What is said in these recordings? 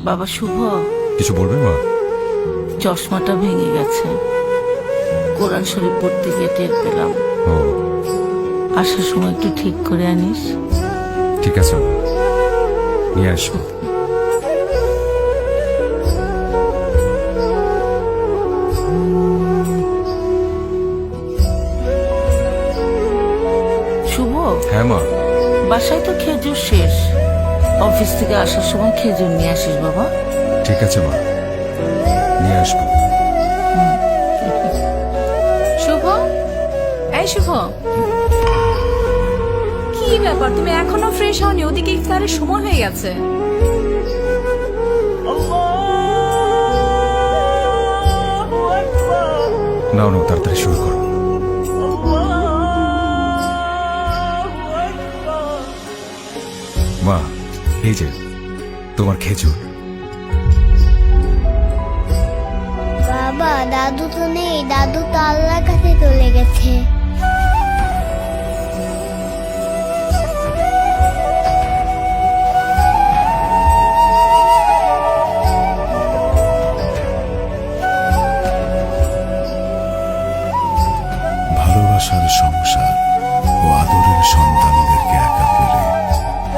বাবা শুভ, কিছু বলবে মা? চশমাটা ভেঙে গেছে। কোরআন শরীফ পড়তে গিয়ে টের পেলাম। ও আসার সময় একটু ঠিক করে আনিস। ঠিক আছে মা, নিয়ে আসবো। শুভ, হ্যাঁ মা, বাসায় তো খেজুর শেষ। অফিস থেকে আসার সময় খেজুর নিয়ে আসিস বাবা। ঠিক আছে মা, নিয়ে আসবো। শুভ, এই শুভ, কি ব্যাপার তুমি এখনো ফ্রেশ হওনি? ওদিকে ইফতারের সময় হয়ে গেছে। নাও নাও, তাড়াতাড়ি শুরু করো। মা, এই যে তোমার খেজুর। বাবা, দাদু তো নেই, দাদু তো আল্লাহর কাছে চলে গেছে। ভালোবাসার সংসার ও আদরের সন্তানদেরকে একা ফেলে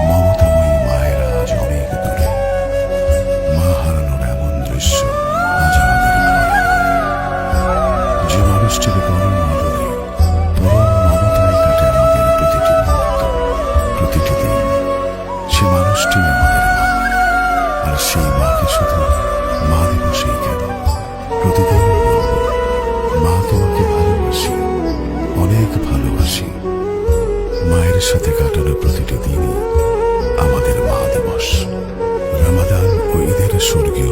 মমতাময়ী মায়েরা আজ অনেক দূরে। মা হারানোর এমন দৃশ্য আজ আমাদের ঘরে। যে মানুষটির পরম আদরে, পরম মমতায় কাটে আমাদের প্রতিটি মুহূর্ত, প্রতিটি দিন, সে মানুষটি আমাদের মা। আর সেই মাকে শুধু মা দিবসেই কেন, প্রতিদিন বলবো, মা তোমাকে ভালোবাসি, অনেক ভালোবাসি। মায়ের সাথে কাটানো প্রতিটি দিনই আমাদের মা দিবস। রমাদান ও ঈদের স্বর্গীয়